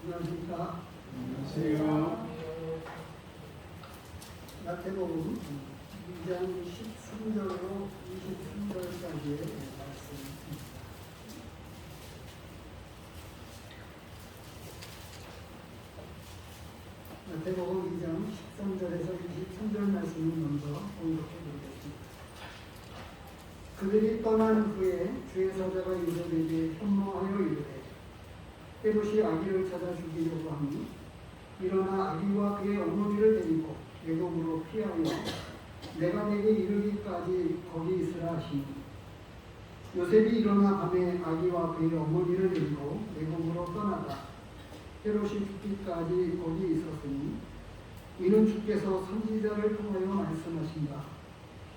안녕하십니까. 안녕하세요. 마태복음 2장 13절로 23절까지의 말씀입니다. 마태복음 2장 13절에서 23절 말씀을 먼저 공독해 드리겠습니다. 그들이 떠난 후에 주의 사자가 요셉에게 현몽하여 이르되 헤롯이 아기를 찾아 죽이려고 하니 일어나 아기와 그의 어머니를 데리고 애굽으로 피하여 내가 내게 이르기까지 거기 있으라 하시니 요셉이 일어나 밤에 아기와 그의 어머니를 데리고 애굽으로 떠나가 헤롯이 죽기까지 거기 있었으니 이는 주께서 선지자를 통하여 말씀하신다.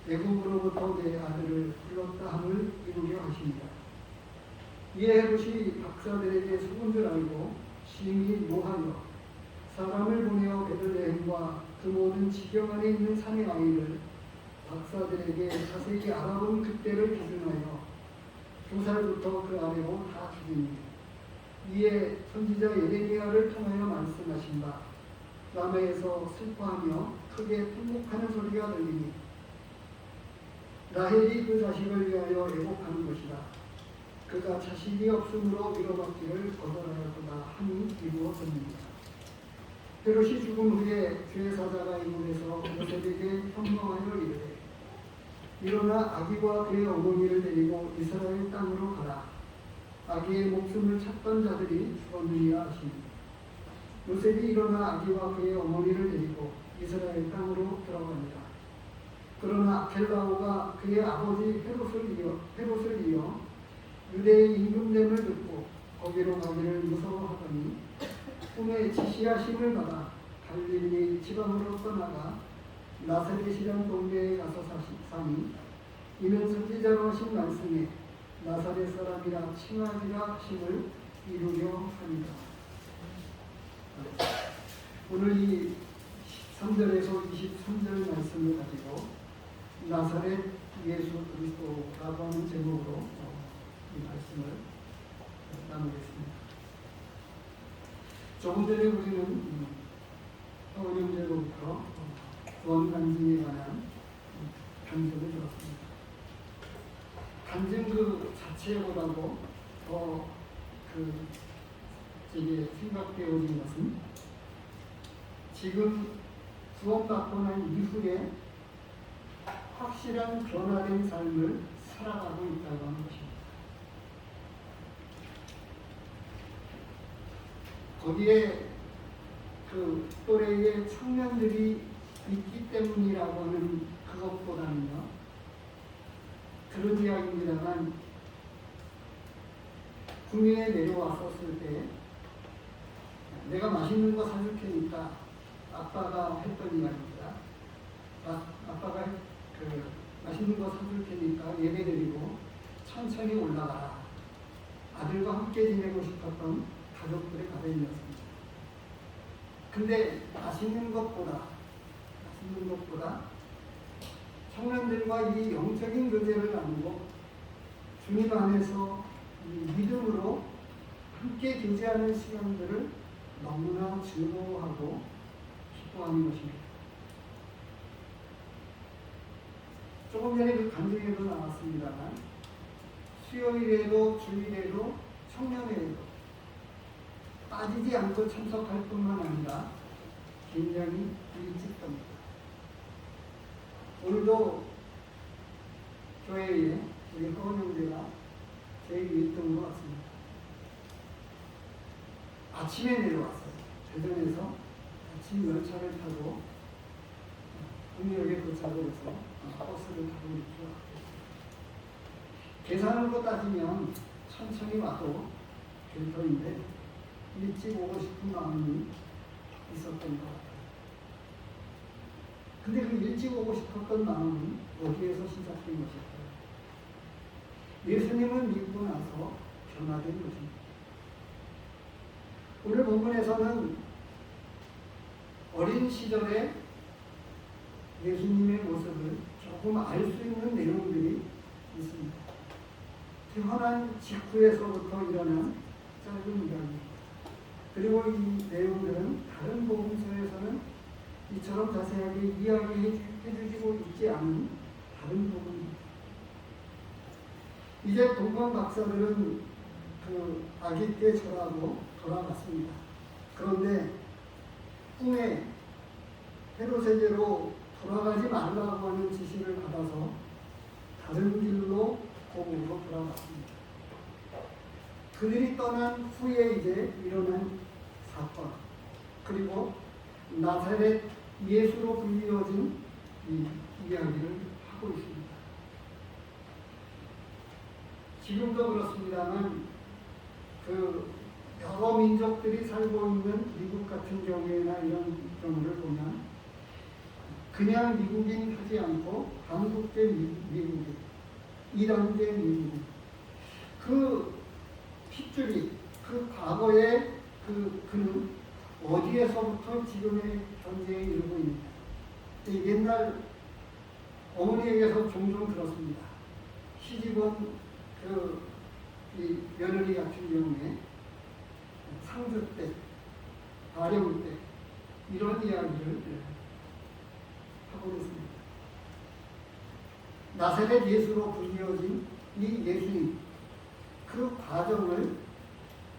애굽으로부터 내 아들을 불렀다 함을 이루려 하십니다. 이에 헤롯이 박사들에게 속은 줄 알고 심히 노하여 사람을 보내어 베들레헴과 그 모든 지경 안에 있는 산의 아이를 박사들에게 자세히 알아본 그때를 기준하여 2살부터 그 아래로 다 죽이니 이에 선지자 예레미야를 통하여 말씀하신 바 라마에서 슬퍼하며 크게 통곡하는 소리가 들리니 라헬이 그 자식을 위하여 애곡하는 것이다. 그가 자식이 없으므로 위로받기를 거절하였도다 함이 이루어졌습니다. 헤롯이 죽은 후에 주의 사자가 애굽에서 요셉에게 현몽하여 이르되 일어나 아기와 그의 어머니를 데리고 이스라엘 땅으로 가라. 아기의 목숨을 찾던 자들이 죽었느니라 하시니 요셉이 일어나 아기와 그의 어머니를 데리고 이스라엘 땅으로 들어갑니다. 그러나 아켈라오가 그의 아버지 헤롯을 이어 유대의 임금됨을 듣고 거기로 가기를 무서워하더니 꿈에 지시하심을 받아 갈릴리 지방으로 떠나가 나사렛이란 동네에 가서 사니 이는 선지자로 하신 말씀에 나사렛 사람이라 칭하리라 하심을 이루려 합니다. 오늘 이 13절에서 23절 말씀을 가지고 나사렛 예수 그리스도라고 하는 제목으로 이 말씀을 나누겠습니다. 조금 전에 우리는 형제로부터 구원 간증에 관한 간증을 들었습니다. 간증 그 자체보다도 더 제게 생각되어진 것은 지금 구원받고 난 이후에 확실한 변화된 삶을 살아가고 있다고 하는 것입니다. 거기에 그 또래의 청년들이 있기 때문이라고 하는 그것보다는요, 그런 이야기입니다만, 국내에 내려왔었을 때 내가 맛있는 거 사줄 테니까 아빠가 했던 이야기입니다. 아빠가 맛있는 거 사줄 테니까 예배 드리고 천천히 올라가라. 아들과 함께 지내고 싶었던 가족들의 가정이었습니다. 근데 맛있는 것보다 청년들과 이 영적인 교제를 나누고 주님 안에서 이 믿음으로 함께 교제하는 시간들을 너무나 즐거워하고 기뻐하는 것입니다. 조금 전에 그 간증에도 나왔습니다만 수요일에도 주일에도 청년회에도 빠지지 않고 참석할 뿐만 아니라 굉장히 일찍 갑니다. 오늘도 교회에 우리 허원 형제가 제일 일등으로 왔습니다. 아침에 내려왔어요. 대전에서 아침 열차를 타고 국내역에 도착을 해서 버스를 타고 이렇게 왔어요. 계산으로 따지면 천천히 와도 될 터인데 일찍 오고 싶은 마음이 있었던 것 같아요. 근데 그 일찍 오고 싶었던 마음은 어디에서 시작된 것일까요? 예수님을 믿고 나서 변화된 것입니다. 오늘 본문에서는 어린 시절에 예수님의 모습을 조금 알 수 있는 내용들이 있습니다. 태어난 직후에서부터 일어난 짧은 이야기입니다. 그 그리고 이 내용들은 다른 복음서에서는 이처럼 자세하게 이야기해 주시고 있지 않은 다른 부분입니다. 이제 동방 박사들은 그 아기 때 절하고 돌아갔습니다. 그런데 꿈에 헤롯에게로 돌아가지 말라고 하는 지시를 받아서 다른 길로 고국으로 돌아갔습니다. 그들이 떠난 후에 이제 일어난 사건, 그리고 나사렛 예수로 불리워진 이 이야기를 하고 있습니다. 지금도 그렇습니다만 그 여러 민족들이 살고 있는 미국 같은 경우에나 이런 경우를 보면 그냥 미국인 하지 않고 한국계 미국인, 이란계 미국인, 그 핏줄이, 그 과거의 그는 어디에서부터 지금의 현재에 이르고 있느냐. 옛날 어머니에게서 종종 들었습니다. 시집온 이 며느리 같은 경우에 상주 때, 아령 때 이런 이야기를 하고 있습니다. 나사렛 예수로 불리워진 이 예수님, 그 과정을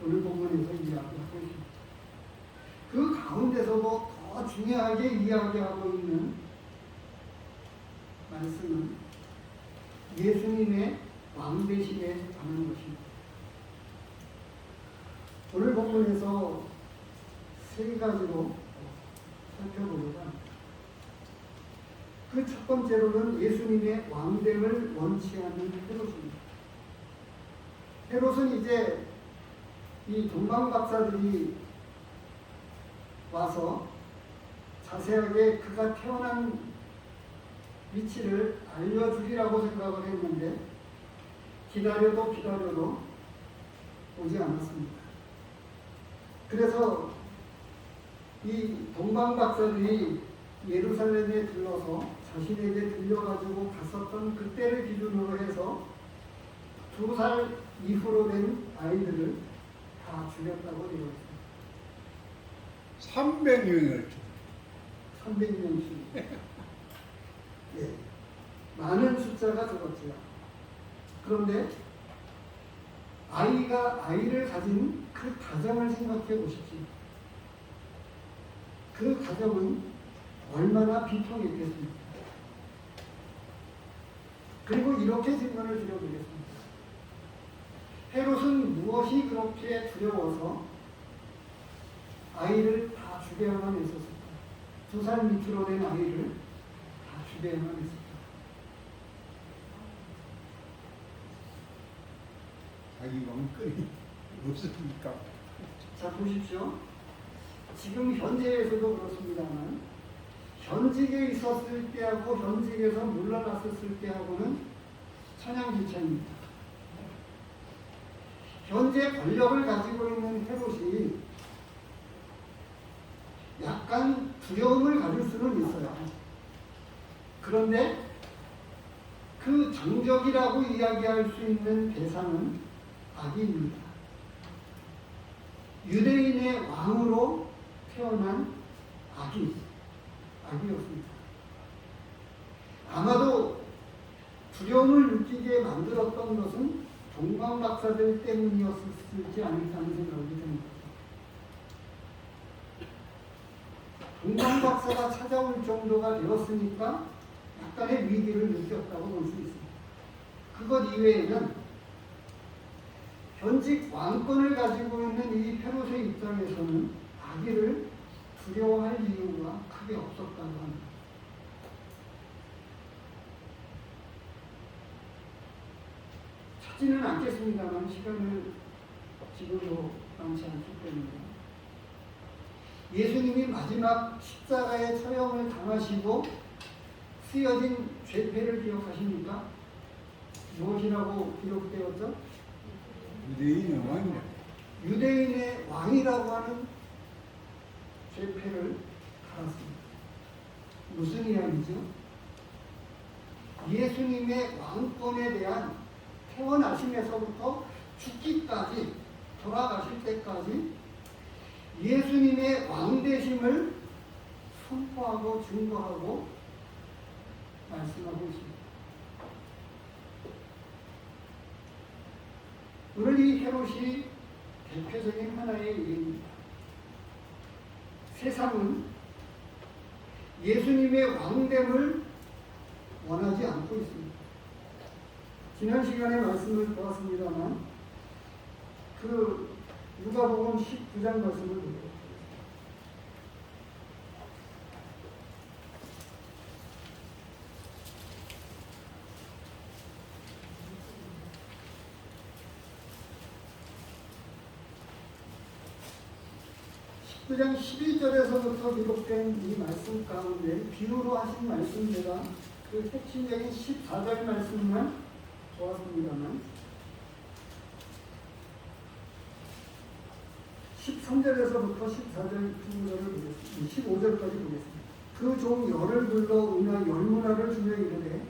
오늘 본문에서 이야기하고 있습니다. 그 가운데서도 더 중요하게 이야기하고 있는 말씀은 예수님의 왕대심에 관한 것입니다. 오늘 본문에서 세 가지로 살펴보려고 합니다. 그 첫 번째로는 예수님의 왕됨을 원치 않는 헤롯입니다. 헤롯은 이제 이 동방박사들이 와서 자세하게 그가 태어난 위치를 알려주리라고 생각을 했는데 기다려도 오지 않았습니다. 그래서 이 동방박사들이 예루살렘에 들러서 자신에게 들려가지고 갔었던 그때를 기준으로 해서 2살 이후로 된 아이들을 다 죽였다고 되어 있습니다. 300명을 300명씩. 예, 많은 숫자가 적었지요. 그런데 아이를 가진 그 가정을 생각해 보십시오. 그 가정은 얼마나 비통했겠습니까? 그리고 이렇게 질문을 드려보겠습니다. 헤롯은 무엇이 그렇게 두려워서 아이를 다 죽여야만 했었을까? 2살 밑으로 된 아이를 다 죽여야만 했을까? 자기 왕권이 없으니까. 자, 보십시오. 지금 현재에서도 그렇습니다만 현직에 있었을 때하고 현직에서 물러났었을 때하고는 천양지차입니다. 현재 권력을 가지고 있는 헤롯이 약간 두려움을 가질 수는 있어요. 그런데 그 정적이라고 이야기할 수 있는 대상은 악인입니다. 유대인의 왕으로 태어난 악이었습니다. 아마도 두려움을 느끼게 만들었던 것은 동방박사들 때문이었을지 않을까 하는 생각이 듭니다. 동방박사가 찾아올 정도가 되었으니까 약간의 위기를 느꼈다고 볼 수 있습니다. 그것 이외에는 현직 왕권을 가지고 있는 이 헤롯의 입장에서는 아기를 두려워할 이유가 크게 없었다고 합니다. 찾지는 않겠습니다만 시간을 지금도 많지 않기 때문에 예수님이 마지막 십자가의 처형을 당하시고 쓰여진 죄패를 기억하십니까? 무엇이라고 기록되었죠? 유대인의 왕이야. 유대인의 왕이라고 하는 죄패를 달았습니다. 무슨 이야기죠? 예수님의 왕권에 대한 태어나심에서부터 죽기까지, 돌아가실 때까지 예수님의 왕되심을 선포하고 증거하고 말씀하고 있습니다. 오늘 이 헤롯이 대표적인 하나의 예입니다. 세상은 예수님의 왕됨을 원하지 않고 있습니다. 지난 시간에 말씀을 보았습니다만 그 누가복음 19장 말씀을 보겠습니다. 그 9장 12절에서부터 기록된 이 말씀 가운데 비유로 하신 말씀보다 그 핵심적인 14절 말씀만 보았습니다만 13절에서부터 14절 중절을 보겠습니다. 15절까지 보겠습니다. 그 종 열을 불러 은하 열문화를 주며 이르되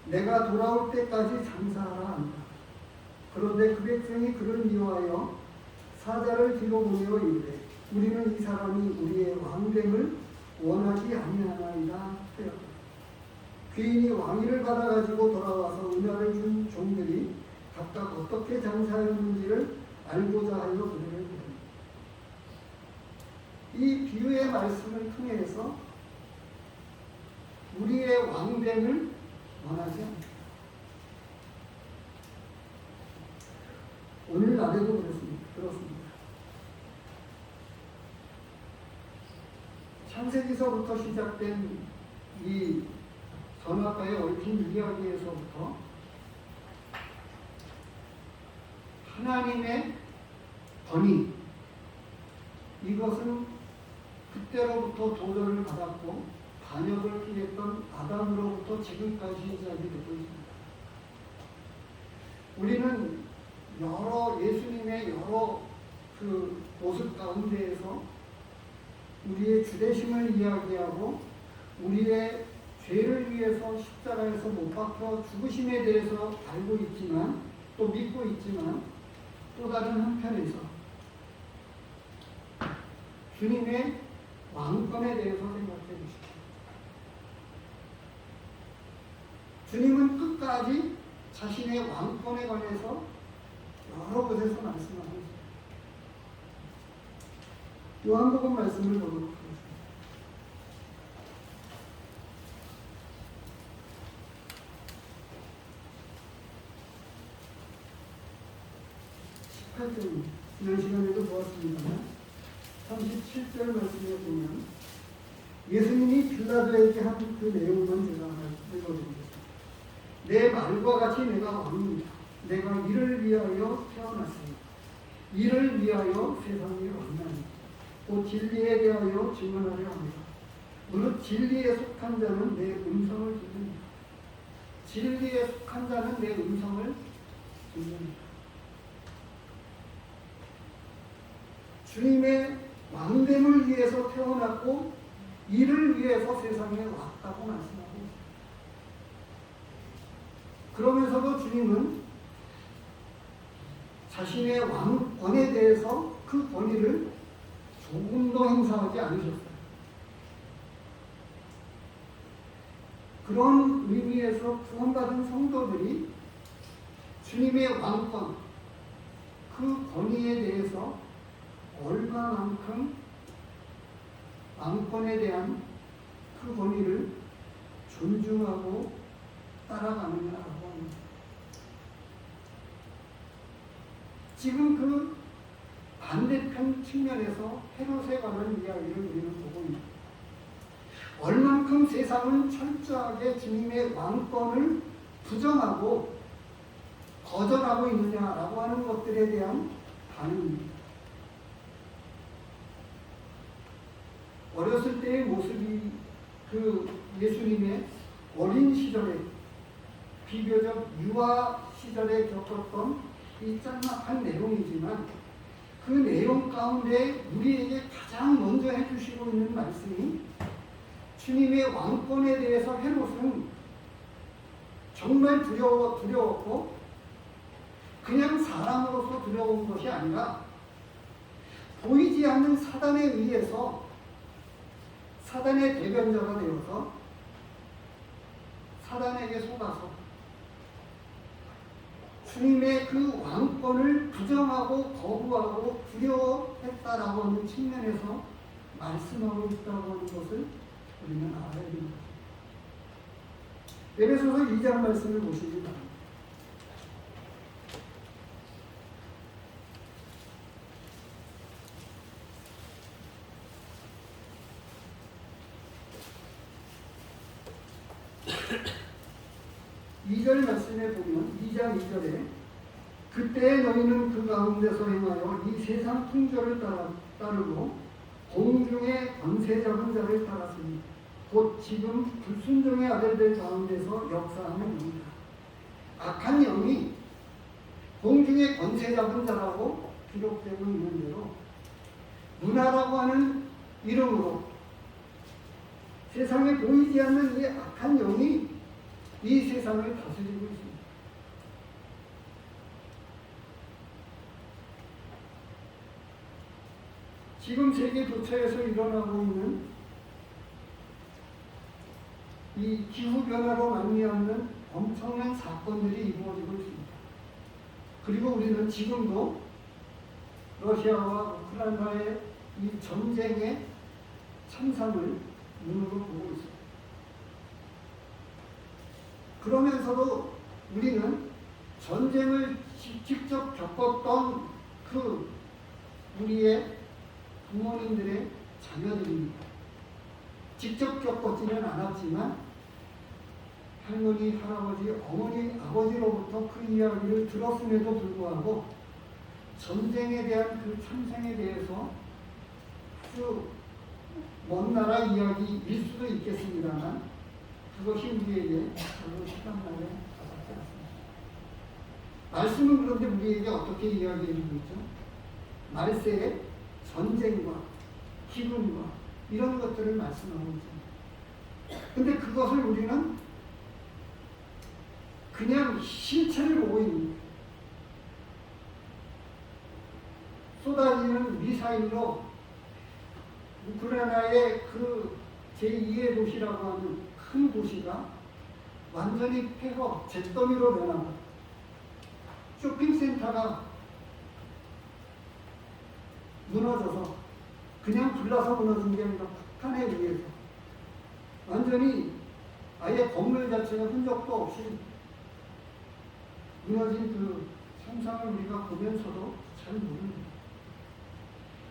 내가 돌아올 때까지 장사하라 한다. 그런데 그 백성이 그를 미워하여 사자를 뒤로 보내어 이르되 우리는 이 사람이 우리의 왕됨을 원하지 아니하나이다 하였다. 귀인이 왕위를 받아가지고 돌아와서 은하를 준 종들이 각각 어떻게 장사하였는지를 알고자 하여 그들을 부릅니다. 이 비유의 말씀을 통해서 우리의 왕됨을 원하지 않다. 오늘날에도 그렇습니다. 창세기서부터 시작된 이 선악과의 얽힌 이야기에서부터 하나님의 권위, 이것은 그때로부터 도전을 받았고 반역을 피했던 아담으로부터 지금까지 시작이 되고 있습니다. 우리는 예수님의 여러 그 모습 가운데에서 우리의 주되심을 이야기하고 우리의 죄를 위해서 십자가에서 못 박혀 죽으심에 대해서 알고 있지만 또 믿고 있지만 또 다른 한편에서 주님의 왕권에 대해서 생각해 주십시오. 주님은 끝까지 자신의 왕권에 관해서 여러 곳에서 말씀하고 있습니다. 요한복음 말씀을 보도록 하겠습니다. 18절, 지난 시간에도 보았습니다만 37절 말씀에 보면 예수님이 빌라도에게 한 그 내용만 제가 읽어드리겠습니다. 내 말과 같이 내가 왕입니다. 내가 이를 위하여 태어났습니다. 이를 위하여 세상에 왔나니 곧 진리에 대하여 증언하려 합니다. 무릇 진리에 속한 자는 내 음성을 듣습니다. 진리에 속한 자는 내 음성을 듣습니다. 주님의 왕됨을 위해서 태어났고 이를 위해서 세상에 왔다고 말씀하고 있습니다. 그러면서도 주님은 자신의 왕권에 대해서 그 권위를 조금도 행사하지 않으셨어요. 그런 의미에서 구원받은 성도들이 주님의 왕권, 그 권위에 대해서 얼마만큼 왕권에 대한 그 권위를 존중하고 따라가느냐라고 합니다. 지금 그 반대편 측면에서 헤롯에 관한 이야기를 우리는 보고 있습니다. 얼만큼 세상은 철저하게 주님의 왕권을 부정하고 거절하고 있느냐라고 하는 것들에 대한 반응입니다. 어렸을 때의 모습이 그 예수님의 어린 시절에 비교적 유아 시절에 겪었던 이 짤막한 내용이지만 그 내용 가운데 우리에게 가장 먼저 해주시고 있는 말씀이 주님의 왕권에 대해서 헤롯은 정말 두려웠고 그냥 사람으로서 두려운 것이 아니라 보이지 않는 사단에 의해서 사단의 대변자가 되어서 사단에게 속아서 주님의 그 왕권을 부정하고 거부하고 두려워했다라고 하는 측면에서 말씀하고 있다고 하는 것을 우리는 알아야 됩니다. 에베소서 2장 말씀을 보시기 바랍니다. 이 절 말씀에 보면 2장 2절에 그때 너희는 그 가운데서 행하여 이 세상 풍조를 따르고 공중의 권세 잡은 자를 따랐으니 곧 지금 불순종의 아들들 가운데서 역사하는 영이다. 악한 영이 공중의 권세 잡은 자라고 기록되고 있는 대로 문화라고 하는 이름으로 세상에 보이지 않는 이 악한 영이 이 세상을 다스리고 있습니다. 지금 세계 도처에서 일어나고 있는 이 기후변화로 말미암는 엄청난 사건들이 이루어지고 있습니다. 그리고 우리는 지금도 러시아와 우크라이나의 이 전쟁의 참상을 눈으로 보고 있습니다. 그러면서도 우리는 전쟁을 직접 겪었던 그 우리의 부모님들의 자녀들입니다. 직접 겪었지는 않았지만 할머니, 할아버지, 어머니, 아버지로부터 그 이야기를 들었음에도 불구하고 전쟁에 대한 그 참생에 대해서 아주 먼 나라 이야기일 수도 있겠습니다만 그것이 우리에게 별로 시간만에 와닿지 않습니다. 말씀은 그런데 우리에게 어떻게 이야기해주고 있죠? 말세에 전쟁과 기근과 이런 것들을 말씀하고 있습니다. 근데 그것을 우리는 그냥 실체를 보고 있는 거예요. 쏟아지는 미사일로 우크라이나의 그 제2의 도시라고 하는 큰 도시가 완전히 폐허, 잿더미로 변하고 쇼핑센터가 무너져서 그냥 불나서 무너진 게 아니라 폭탄에 의해서 완전히 아예 건물 자체가 흔적도 없이 무너진 그 형상을 우리가 보면서도 잘 모릅니다.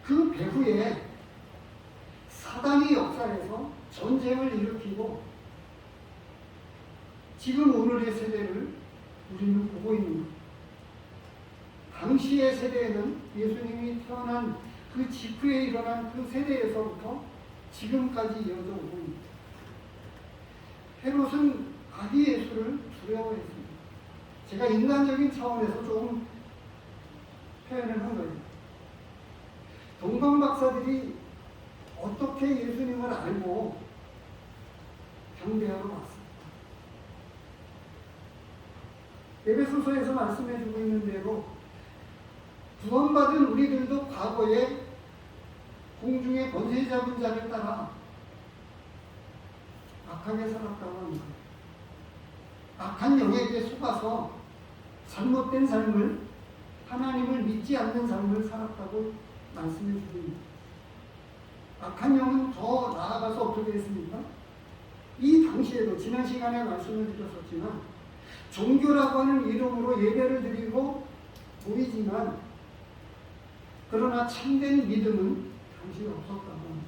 그 배후에 사단이 역사에서 전쟁을 일으키고 지금 오늘의 세대를 우리는 보고 있는 겁니다. 당시의 세대에는 예수님이 태어난 그 직후에 일어난 그 세대에서부터 지금까지 이어져 오고 있습니다. 헤롯은 아기 예수를 두려워했습니다. 제가 인간적인 차원에서 조금 표현을 한 거예요. 동방 박사들이 어떻게 예수님을 알고 경배하러 왔습니다. 에베소서에서 말씀해주고 있는 대로 구원받은 우리들도 과거에 공중의 권세 잡은 자를 따라 악하게 살았다고 합니다. 악한 영에게 속아서 잘못된 삶을, 하나님을 믿지 않는 삶을 살았다고 말씀해 주십니다. 악한 영은 더 나아가서 어떻게 했습니까? 이 당시에도 지난 시간에 말씀을 드렸었지만 종교라고 하는 이름으로 예배를 드리고 보이지만 그러나 참된 믿음은 당시에 없었다고 합니다.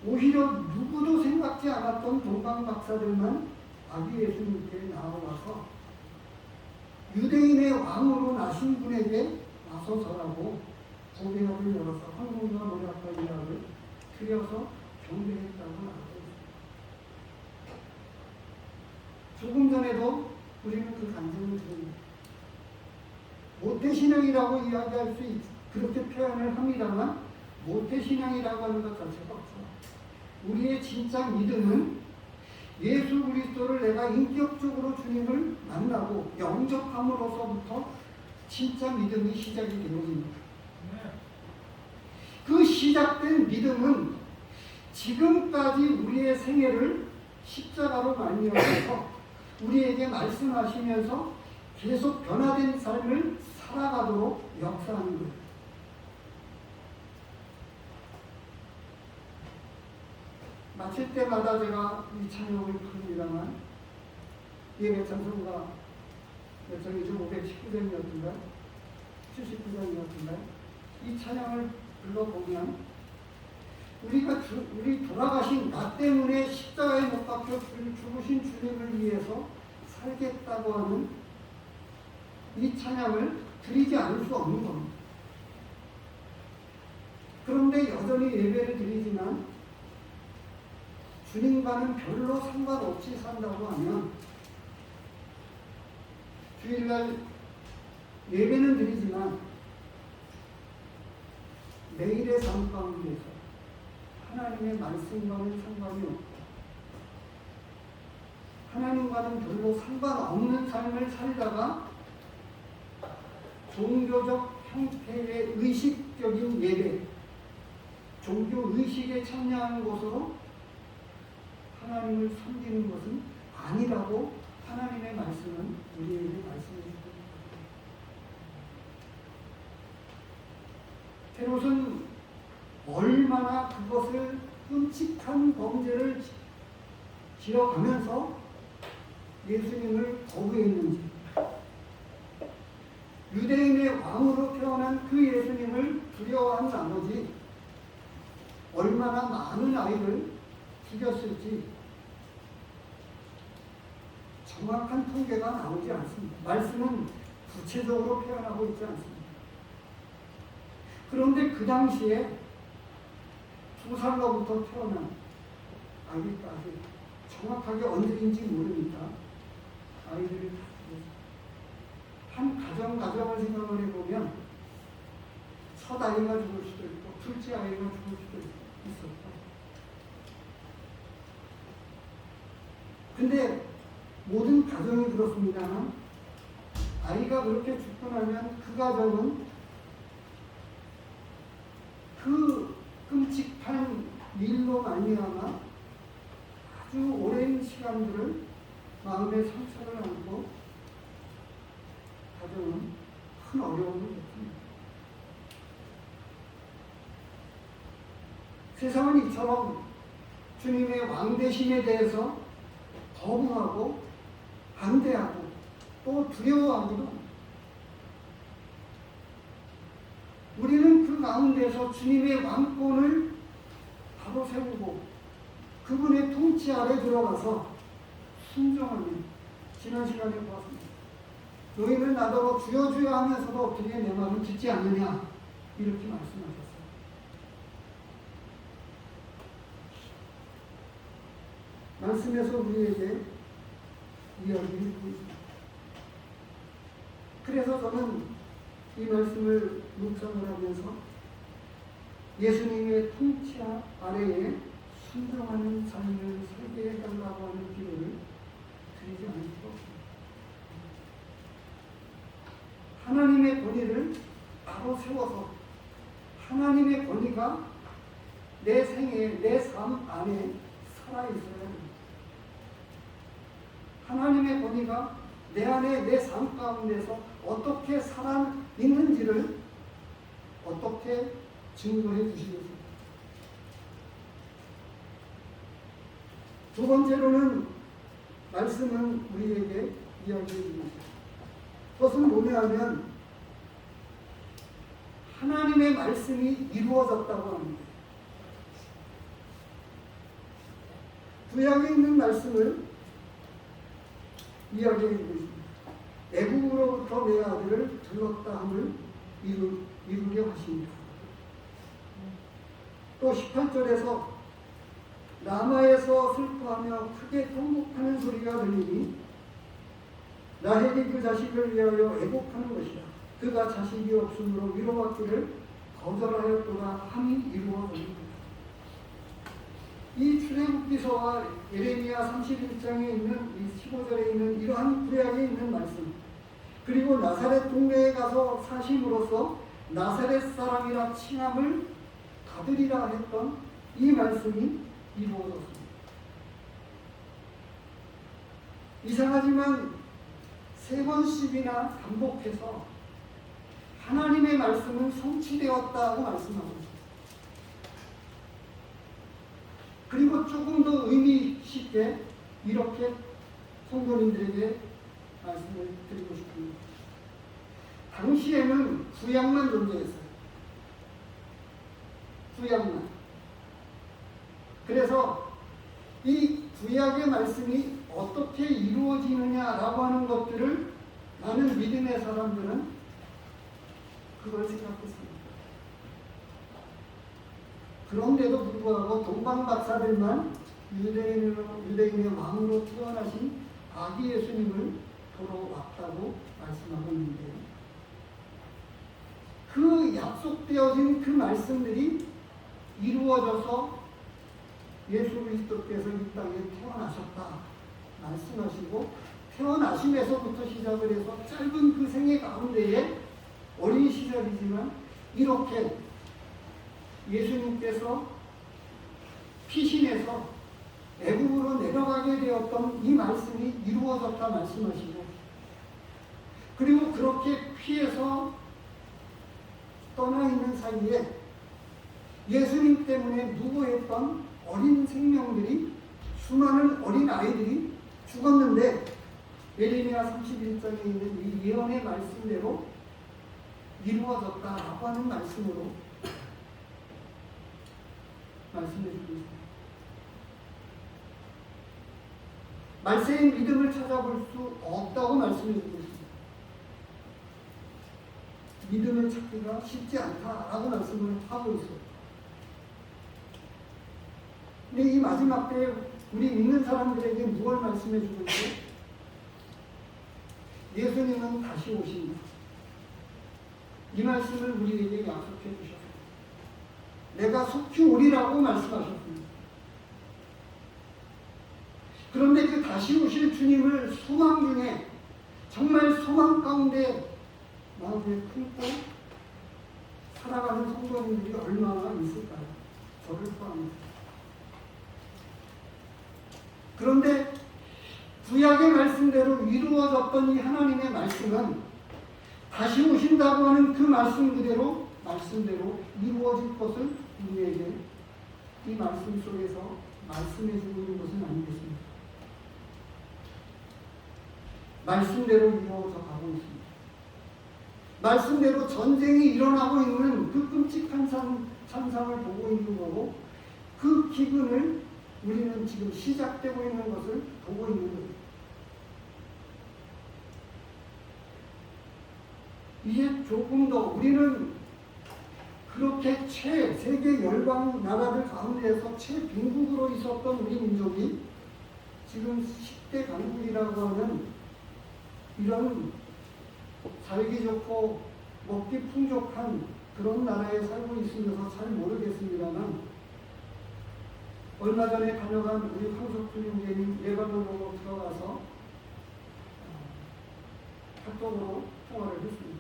오히려 누구도 생각지 않았던 동방 박사들만 아기 예수님께 나와서 유대인의 왕으로 나신 분에게 나서서라고 고개학을 열어서 한국과 노력과 이야기를 들여서 경배했다고 알고 있습니다. 조금 전에도 우리는 그 간증을 들었습니다. 모태신앙이라고 이야기할 수 그렇게 표현을 합니다만 모태신앙이라고 하는 것 자체가 없죠. 우리의 진짜 믿음은 예수 그리스도를 내가 인격적으로 주님을 만나고 영접함으로서부터 진짜 믿음이 시작이 되어집니다. 그 시작된 믿음은 지금까지 우리의 생애를 십자가로 말미암아서 우리에게 말씀하시면서 계속 변화된 삶을 살아가도록 역사하는 거예요. 마칠 때마다 제가 이 찬양을 부릅니다만 예배 찬송가 몇 장이죠? 519장이었던가 79장이었던가 이 찬양을 불러보면 우리 돌아가신 나 때문에 십자가에 못 박혀 죽으신 주님을 위해서 살겠다고 하는 이 찬양을 드리지 않을 수 없는 겁니다. 그런데 여전히 예배를 드리지만 주님과는 별로 상관없이 산다고 하면 주일날 예배는 드리지만 매일의 삶 가운데서 하나님의 말씀과는 상관이 없고 하나님과는 별로 상관없는 삶을 살다가 종교적 형태의 의식적인 예배, 종교의식에 참여하는 것으로 하나님을 섬기는 것은 아니라고 하나님의 말씀은 우리에게 말씀해 주고 때로는 얼마나 그것을 끔찍한 범죄를 지어가면서 예수님을 거부했는지 유대인의 왕으로 태어난 그 예수님을 두려워한 나머지 얼마나 많은 아이를 죽였을지 정확한 통계가 나오지 않습니다. 말씀은 구체적으로 표현하고 있지 않습니다. 그런데 그 당시에 2살로부터 태어난 아기까지 정확하게 언제인지 모르니까 아이들이 다 죽었어요. 한 가정을 생각을 해보면 첫 아이가 죽을 수도 있고 둘째 아이가 죽을 수도 있었고 근데 모든 가정이 그렇습니다만 아이가 그렇게 죽고 나면 그 가정은 그 끔찍한 일로 말미암아 아주 오랜 시간들을 마음의 상처를 안고 가정은 큰 어려움을 겪습니다. 세상은 이처럼 주님의 왕되심에 대해서 거부하고 반대하고 또 두려워하기도 우리는 그 가운데서 주님의 왕권을 바로 세우고 그분의 통치 아래 들어가서 순종하는 지난 시간에 보았습니다. 너희는 나더러 주여 주여 하면서도 어떻게 내 말을 듣지 않느냐 이렇게 말씀하셨어요. 말씀에서 우리에게 이야기를 하고 있습니다. 그래서 저는 이 말씀을 묵상을 하면서 예수님의 통치 아래에 순종하는 삶을 살게 해달라고 하는 기도를 드리지 않을 수 없습니다. 하나님의 권위를 바로 세워서 하나님의 권위가 내 생애, 내 삶 안에 살아있어야 합니다. 하나님의 권위가 내 안에 내 삶 가운데서 어떻게 살아있는지를 어떻게 증거해 주시겠습니까? 두 번째로는 말씀은 우리에게 이야기해 줍니다. 그것은 뭐냐 하면 하나님의 말씀이 이루어졌다고 합니다. 구약에 있는 말씀을 이야기해 주고 있습니다. 애국으로부터 내 아들을 들렀다 함을 이루게 하십니다. 또 18절에서 라마에서 슬퍼하며 크게 통곡하는 소리가 들리니 라헬이 그 자식을 위하여 애곡하는 것이다. 그가 자식이 없으므로 위로받기를 거절하였도다 함이 이루어집니다. 이 그리고 나사렛 동네에 가서 사심으로써 나사렛 사람이라 칭함을 받으리라 했던 이 말씀이 이루어졌습니다. 이상하지만 3번씩이나 반복해서 하나님의 말씀은 성취되었다고 말씀하고 있습니다. 그리고 조금 더 의미 쉽게 이렇게 성도님들에게 말씀을 드리고 싶습니다. 당시에는 구약만 존재했어요. 구약만. 그래서 이 구약의 말씀이 어떻게 이루어지느냐라고 하는 것들을 많은 믿음의 사람들은 그걸 생각했습니다. 그런데도 불구하고 동방박사들만 유대인의 왕으로 태어나신 아기 예수님을 보러 왔다고 말씀하고 있는데요. 그 약속되어진 그 말씀들이 이루어져서 예수 그리스도께서 이 땅에 태어나셨다 말씀하시고, 태어나심에서부터 시작을 해서 짧은 그 생애 가운데에 어린 시절이지만 이렇게 예수님께서 피신해서 애국으로 내려가게 되었던 이 말씀이 이루어졌다 말씀하시고, 그리고 그렇게 피해서 떠나 있는 사이에 예수님 때문에 누구했던 어린 생명들이, 수많은 어린 아이들이 죽었는데 예레미야 31장에 있는 이 예언의 말씀대로 이루어졌다라고 하는 말씀으로 말씀해 주고 있습니다. 말세인 믿음을 찾아볼 수 없다고 말씀해 주고 있습니다. 믿음을 찾기가 쉽지 않다라고 말씀을 하고 있어요. 근데 이 마지막 때에 우리 믿는 사람들에게 무엇을 말씀해 주고 있어요? 예수님은 다시 오신다. 이 말씀을 우리에게 약속해 주셨습니다. 내가 속히 오리라고 말씀하셨습니다. 그런데 그 다시 오실 주님을 소망 중에, 정말 소망 가운데 마음에 품고 살아가는 성도님들이 얼마나 있을까요? 저를 포함해서. 그런데 구약의 말씀대로 이루어졌던 이 하나님의 말씀은 다시 오신다고 하는 그 말씀대로 이루어질 것을 우리에게 이 말씀 속에서 말씀해 주고 있는 것은 아니겠습니까? 말씀대로 이루어져 가고 있습니다. 말씀대로 전쟁이 일어나고 있는 그 끔찍한 참상을 보고 있는 거고, 그 기근을 우리는 지금 시작되고 있는 것을 보고 있는 거예요. 이제 조금 더 우리는 그렇게 세계 열방 나라들 가운데에서 최빈국으로 있었던 우리 민족이 지금 10대 강국이라고 하는 이런 살기 좋고 먹기 풍족한 그런 나라에 살고 있으면서 잘 모르겠습니다만, 얼마 전에 다녀간 우리 황석준 형제님 레바논으로 들어가서 카톡으로 통화를 했습니다.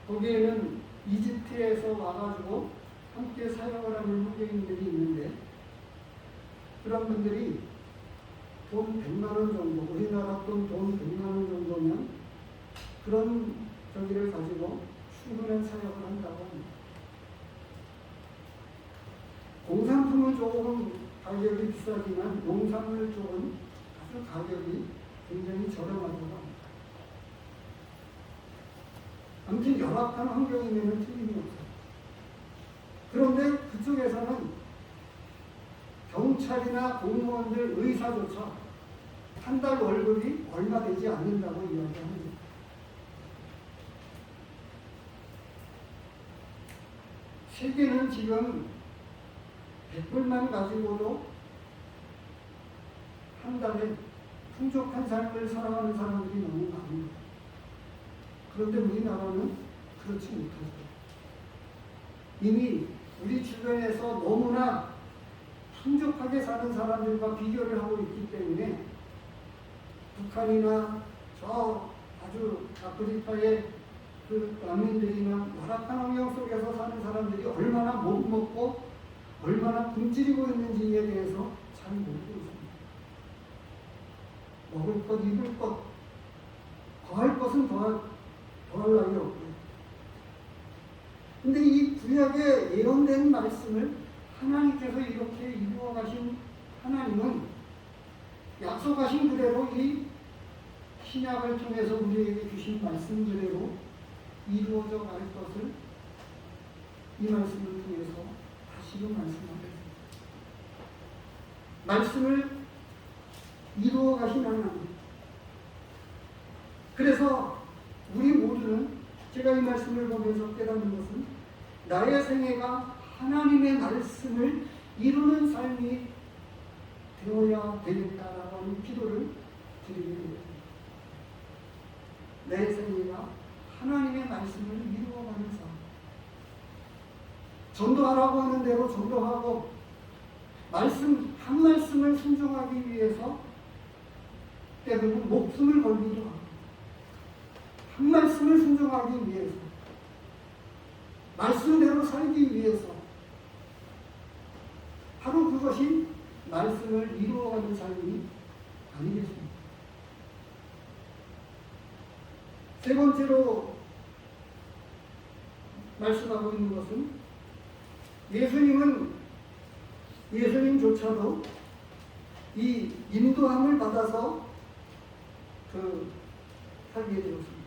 거기에는 이집트에서 와가지고 함께 사역을 하는 형제님들이 있는데, 그런 분들이 돈 100만 원 정도, 우리나라 돈 100만 원 정도면 그런 저기를 가지고 충분한 사역을 한다고 합니다. 공산품은 조금 가격이 비싸지만 농산물 쪽은 아주 가격이 굉장히 저렴하다고 합니다. 아무튼 열악한 환경이면 틀림이 없어요. 그런데 그쪽에서는 경찰이나 공무원들, 의사조차 한 달 월급이 얼마 되지 않는다고 이야기합니다. 세계는 지금 100불만 가지고도 한 달에 풍족한 삶을 살아가는 사람들이 너무 많습니다. 그런데 우리나라는 그렇지 못하죠. 이미 우리 주변에서 너무나 풍족하게 사는 사람들과 비교를 하고 있기 때문에 북한이나 저 아주 아프리카의 그 난민들이나 열악한 환경 속에서 사는 사람들이 얼마나 못 먹고 얼마나 굶주리고 있는지에 대해서 잘 모르고 있습니다. 먹을 것, 입을 것, 더할 것은 더할 나위 없고요. 근데 이 구약에 예언된 말씀을 하나님께서 이렇게 이루어 가신 하나님은 약속하신 그대로 이 신약을 통해서 우리에게 주신 말씀 그대로 이루어져 갈 것을 이 말씀을 통해서 다시금 말씀하겠습니다. 말씀을 이루어 가신 하나님. 그래서 우리 모두는 제가 이 말씀을 보면서 깨닫는 것은 나의 생애가 하나님의 말씀을 이루는 삶이 되어야 되겠다라고 하는 기도를 드리게 됩니다. 내 생애가 하나님의 말씀을 이루어가는 삶. 전도하라고 하는 대로 전도하고 한 말씀을 순종하기 위해서 때로는 목숨을 걸기도 하고 한 말씀을 순종하기 위해서 말씀대로 살기 위해서 바로 그것이 말씀을 이루어가는 삶이 아니겠습니까? 세 번째로 말씀하고 있는 것은 예수님조차도 이 인도함을 받아서 살게 되었습니다.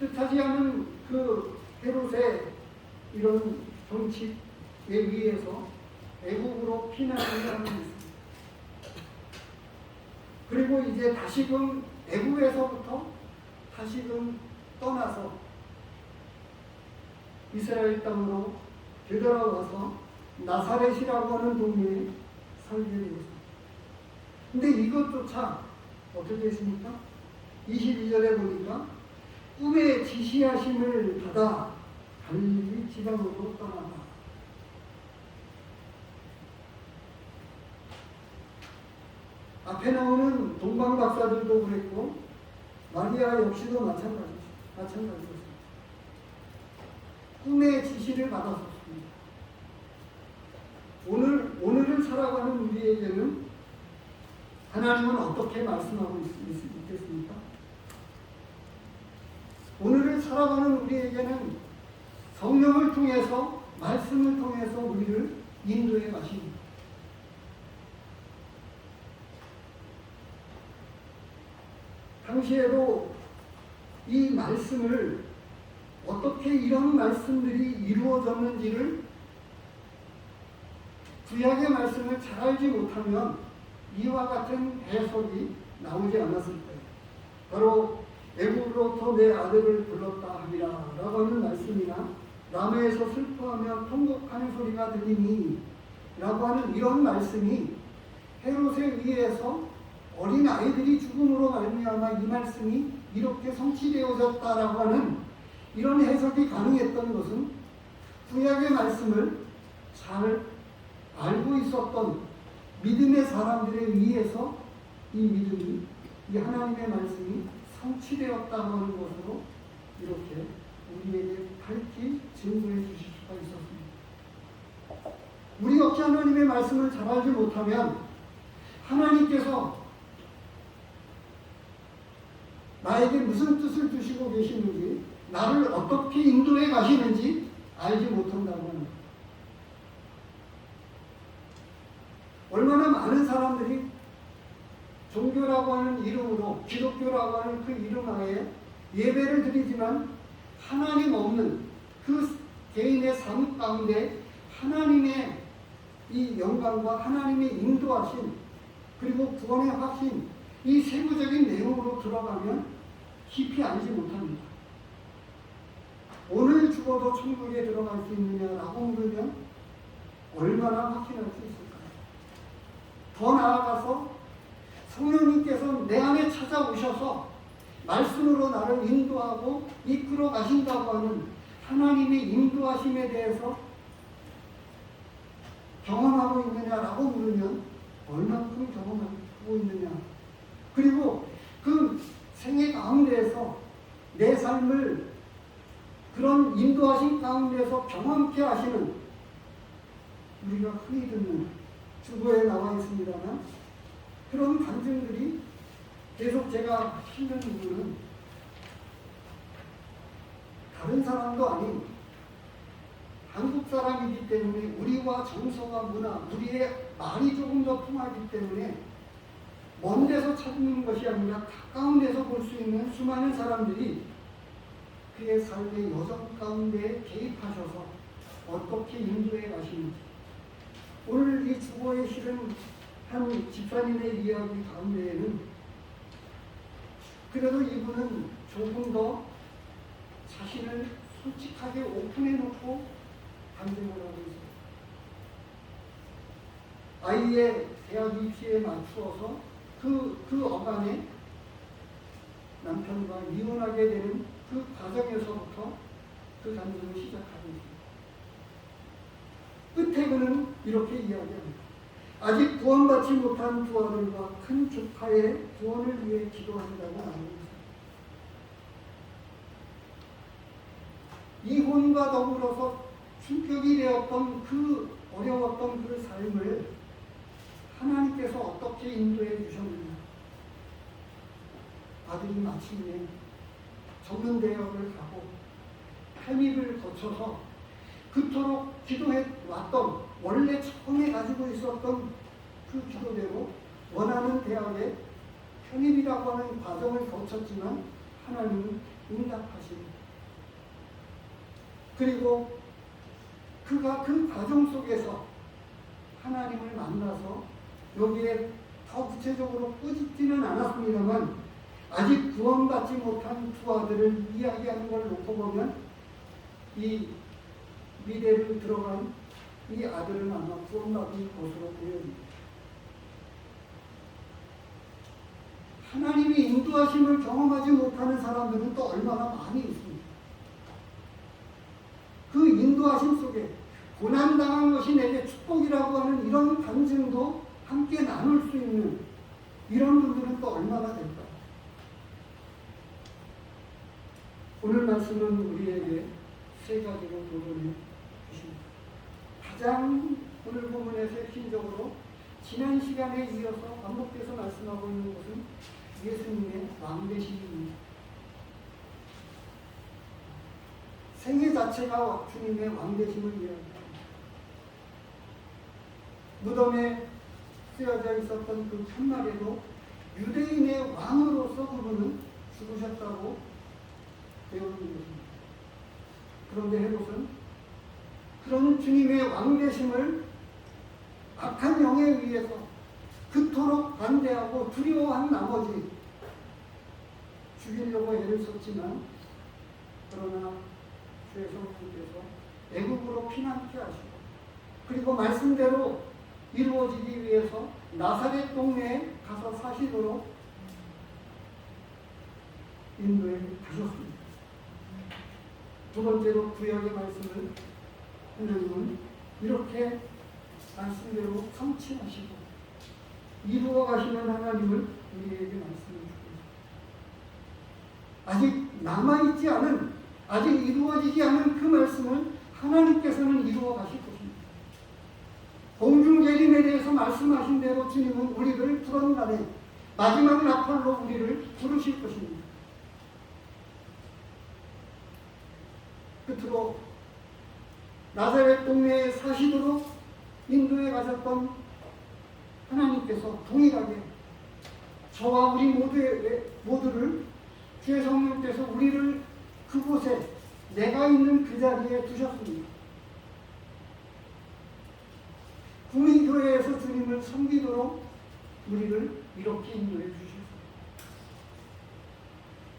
뜻하지 않은 그 헤롯의 이런 정치에 의해서 애국으로 피난하는 사람이 있습니다. 그리고 이제 다시금 애국에서부터 다시금 떠나서 이스라엘 땅으로 되돌아와서 나사렛이라고 하는 동네에 살게 되었습니다. 근데 이것조차 어떻게 했습니까? 22절에 보니까 꿈에 지시하심을 받아 갈릴리 지방으로 떠나다. 앞에 나오는 동방 박사들도 그랬고 마리아 역시도 마찬가지였습니다. 꿈의 지시를 받았었습니다. 오늘을 살아가는 우리에게는 하나님은 어떻게 말씀하고 있겠습니까? 오늘을 살아가는 우리에게는 성령을 통해서 말씀을 통해서 우리를 인도해 가십니다. 당시에도 이 말씀을 어떻게 이런 말씀들이 이루어졌는지를 구약의 말씀을 잘 알지 못하면 이와 같은 해석이 나오지 않았을 거예요. 바로 애굽으로부터 내 아들을 불렀다 하리라 라고 하는 말씀이나 남해에서 슬퍼하며 통곡하는 소리가 들리니 라고 하는 이런 말씀이 헤롯에 의해서 어린 아이들이 죽음으로 말미암아 이 말씀이 이렇게 성취되어졌다라고 하는 이런 해석이 가능했던 것은 구약의 말씀을 잘 알고 있었던 믿음의 사람들에 의해서 이 믿음이, 이 하나님의 말씀이 성취되었다고 하는 것으로 이렇게 우리에게 밝히 증거해 주실 수가 있었습니다. 우리 역시 하나님의 말씀을 잘 알지 못하면 하나님께서 나에게 무슨 뜻을 두시고 계시는지, 나를 어떻게 인도해 가시는지 알지 못한다고 합니다. 얼마나 많은 사람들이 종교라고 하는 이름으로, 기독교라고 하는 그 이름 하에 예배를 드리지만 하나님 없는 그 개인의 삶 가운데 하나님의 이 영광과 하나님의 인도하심, 그리고 구원의 확신, 이 세부적인 내용으로 들어가면 깊이 알지 못합니다. 오늘 죽어도 천국에 들어갈 수 있느냐라고 물으면 얼마나 확신할 수 있을까요? 더 나아가서 성령님께서 내 안에 찾아오셔서 말씀으로 나를 인도하고 이끌어 가신다고 하는 하나님의 인도하심에 대해서 경험하고 있느냐라고 물으면 얼마큼 경험하고 있느냐. 그리고 그 내 삶을 그런 인도하신 가운데서 경험케 하시는, 우리가 흔히 듣는 주보에 나와 있습니다만, 그런 간증들이 계속 제가 힘든 이유는 다른 사람도 아닌 한국 사람이기 때문에 우리와 정서와 문화, 우리의 말이 조금 더 통하기 때문에 먼 데서 찾는 것이 아니라 가까운 데서 볼 수 있는 수많은 사람들이 그의 삶의 여정 가운데 개입하셔서 어떻게 인도해 가시는지, 오늘 이 주보에 실은 한 집사님의 이야기 가운데에는 그래도 이분은 조금 더 자신을 솔직하게 오픈해 놓고 간증을 하고 있어요. 아이의 대학 입시에 맞추어서 그 어간에 남편과 이혼하게 되는 그 과정에서부터 그 간증을 시작하고 있습니다. 끝에 그는 이렇게 이야기합니다. 아직 구원받지 못한 두 아들과 큰 조카의 구원을 위해 기도한다고 말합니다. 이혼과 더불어서 충격이 되었던 그 어려웠던 그 삶을 하나님께서 어떻게 인도해 주셨느냐. 아들이 마침내 전문대학을 가고 편입을 거쳐서 그토록 기도해 왔던, 원래 처음에 가지고 있었던 그 기도대로 원하는 대학에 편입이라고 하는 과정을 거쳤지만 하나님은 응답하십니다. 그리고 그가 그 과정 속에서 하나님을 만나서 여기에 더 구체적으로 꾸짖지는 않았습니다만 아직 구원받지 못한 두 아들을 이야기하는 걸 놓고 보면 이 미대를 들어간 이 아들은 아마 구원받은 것으로 보여집니다. 하나님이 인도하심을 경험하지 못하는 사람들은 또 얼마나 많이 있습니다. 그 인도하심 속에 고난당한 것이 내게 축복이라고 하는 이런 간증도 함께 나눌 수 있는 이런 분들은 또 얼마나 될까요? 오늘 말씀은 우리에게 세 가지로 도전해 주십니다. 가장 오늘 본문에서 핵심적으로 지난 시간에 이어서 반복해서 말씀하고 있는 것은 예수님의 왕되심입니다. 생애 자체가 주님의 왕되심을 이야기합니다. 무덤에 쓰여져 있었던 그 편말에도 유대인의 왕으로서 그분은 죽으셨다고 배우는 것입니다. 그런데 헤롯은 그런 주님의 왕되심을 악한 영에 의해서 그토록 반대하고 두려워한 나머지 죽이려고 애를 썼지만, 그러나 주의 성령께서 애국으로 피난케 하시고 그리고 말씀대로 이루어지기 위해서 나사렛 동네에 가서 사시도록 인도해 가셨습니다. 두 번째로 구약의 말씀을 하나님은 이렇게 말씀대로 성취하시고 이루어 가시는 하나님을 우리에게 말씀해 주고 있습니다. 아직 남아있지 않은, 아직 이루어지지 않은 그 말씀을 하나님께서는 이루어 가실 것입니다. 공중재림에 대해서 말씀하신 대로 주님은 우리를 그런 날에 마지막 나팔로 우리를 부르실 것입니다. 끝으로 나사렛 동네에 사시도록 인도에 가셨던 하나님께서 동일하게 저와 우리 모두를 주의 성령께서 우리를 그곳에 내가 있는 그 자리에 두셨습니다. 구민교회에서 주님을 섬기도록 우리를 이렇게 인도해 주셨습니다.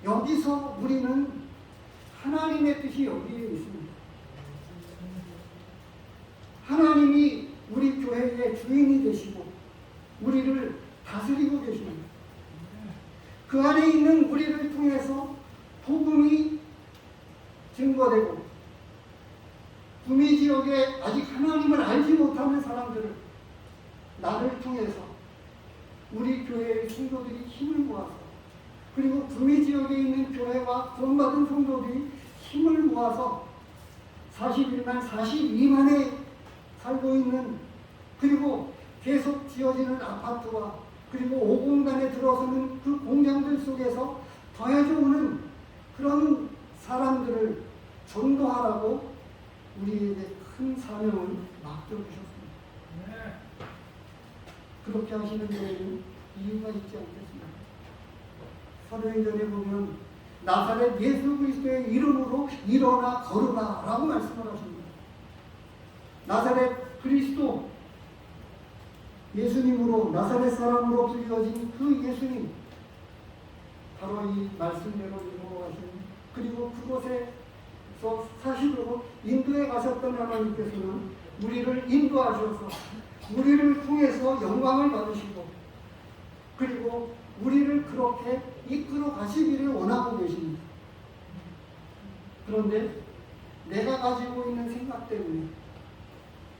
여기서 우리는 하나님의 뜻이 여기에 있습니다. 하나님이 우리 교회의 주인이 되시고 우리를 다스리고 계십니다. 그 안에 있는 우리를 통해서 복음이 증거되고 구미 지역에 아직 하나님을 알지 못하는 사람들을 나를 통해서 우리 교회의 성도들이 힘을 모아서 그리고 구미 지역에 있는 교회와 구원받은 성도들이 힘을 모아서 41만, 42만에 살고 있는, 그리고 계속 지어지는 아파트와 그리고 5공단에 들어서는 그 공장들 속에서 더해져 오는 그런 사람들을 전도하라고 우리에게 큰 사명을 맡겨주셨습니다. 그렇게 하시는 데에는 이유가 있지 않겠습니까? 사도행전에 보면 나사렛 예수 그리스도의 이름으로 일어나 걸으라 라고 말씀을 하십니다. 나사렛 그리스도 예수님으로, 나사렛 사람으로 불려진 그 예수님, 바로 이 말씀대로 이루어 가시는, 그리고 그곳에서 사실로 인도에 가셨던 하나님께서는 우리를 인도하셔서 우리를 통해서 영광을 받으시고, 그리고 우리를 그렇게 이끌어 가시기를 원하고 계십니다. 그런데 내가 가지고 있는 생각 때문에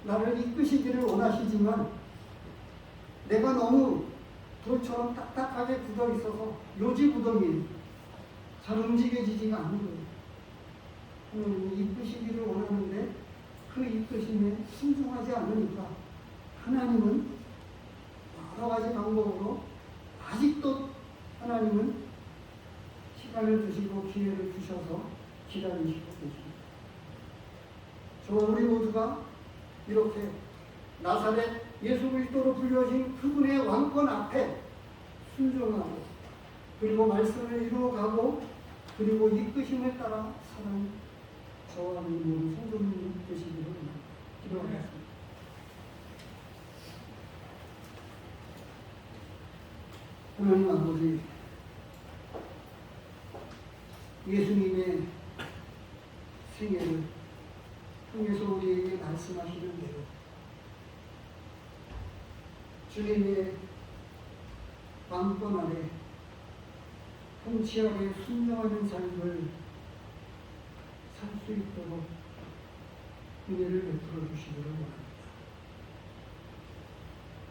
나를 이끄시기를 원하시지만 내가 너무 돌처럼 딱딱하게 굳어 있어서 요지부동이에요. 잘 움직여지지가 않는 거예요. 하나님이 이끄시기를 원하는데 그 이끄심에 순종하지 않으니까 하나님은 여러 가지 방법으로 아직도 하나님은 시간을 주시고 기회를 주셔서 기다리시고 계십니다. 저 우리 모두가 이렇게 나사렛 예수 그리스도로 불려진 그분의 왕권 앞에 순종하고, 그리고 말씀을 이루어가고, 그리고 이끄심을 따라 사는 저와 모든 성도님 되시기를 기도하겠습니다. 하나님 아버지, 예수님의 생애를 통해서 우리에게 말씀하시는 대로 주님의 왕권 아래 통치 아래 순종하는 삶을 살 수 있도록 은혜를 베풀어 주시기를 원합니다.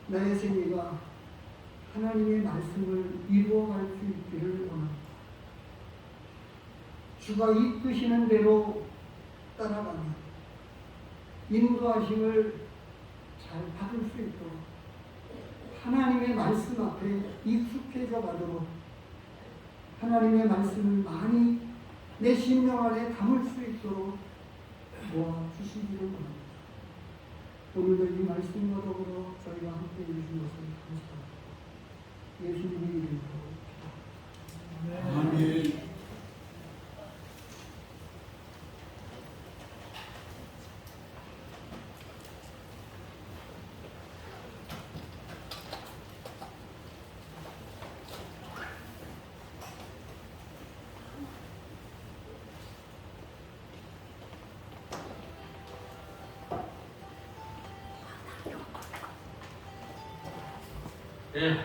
나의 생애가 하나님의 말씀을 이루어갈 수 있기를 원합니다. 주가 이끄시는 대로 따라가며 인도하심을 잘 받을 수 있도록 하나님의 말씀 앞에 익숙해져 가도록 하나님의 말씀을 많이 내 심령 안에 담을 수 있도록 도와주시기를 원합니다. 오늘도 이 말씀과 더불어 저희와 함께 해주신 것을 감사합니다. 예수님의 이름으로 아멘. 예.